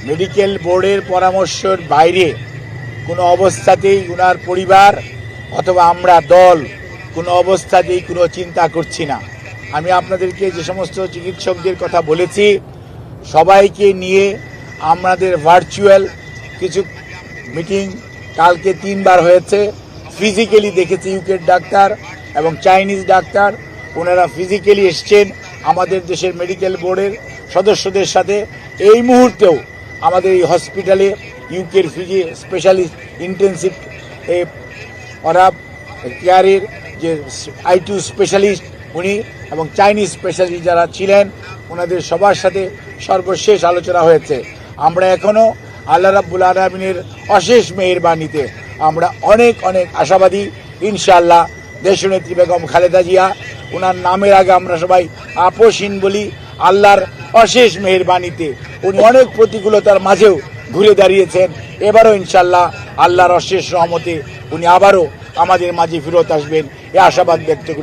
Medical বোর্ডের পরামর্শের বাইরে কোনো অবস্থাতেই ওনার পরিবার অথবা আমরা দল কোনো অবস্থাতেই কোনো চিন্তা করছি না। আমি আপনাদেরকে যে সমস্ত চিকিৎসকদের কথা বলেছি সবাইকে নিয়ে আমাদের ভার্চুয়াল কিছু মিটিং কালকে 3 বার হয়েছে। ফিজিক্যালি দেখেছি ইউকের ডাক্তার এবং চাইনিজ ডাক্তার, ওনারা ফিজিক্যালি এসছেন আমাদের দেশের মেডিকেল বোর্ডের সদস্যদের সাথে। এই মুহূর্তেও আমাদের এই হসপিটালে ইউকের স্পেশালিস্ট ইন্টেন্সিভ ওরা কেয়ারের যে I2 স্পেশালিস্ট উনি এবং চাইনিজ স্পেশালিস্ট যারা ছিলেন ওনাদের সবার সাথে সর্বশেষ আলোচনা হয়েছে। আমরা এখনও আল্লাহ রাব্বুল আলামিনের অশেষ মেহেরবানিতে আমরা অনেক আশাবাদী। ইনশাআল্লাহ দেশনেত্রী বেগম খালেদা জিয়া, ওনার নামের আগে আমরা সবাই আপোষহীন বলি, আল্লাহর অশেষ মেহেরবানিতে উনি অনেক প্রতিকূলতার মাঝেও ঘুরে দাঁড়িয়েছেন। এবারও ইনশাআল্লাহ আল্লাহর অশেষ রহমতে উনি আবারও আমাদের মাঝে ফেরত আসবেন, এ আশাবাদ ব্যক্ত করি।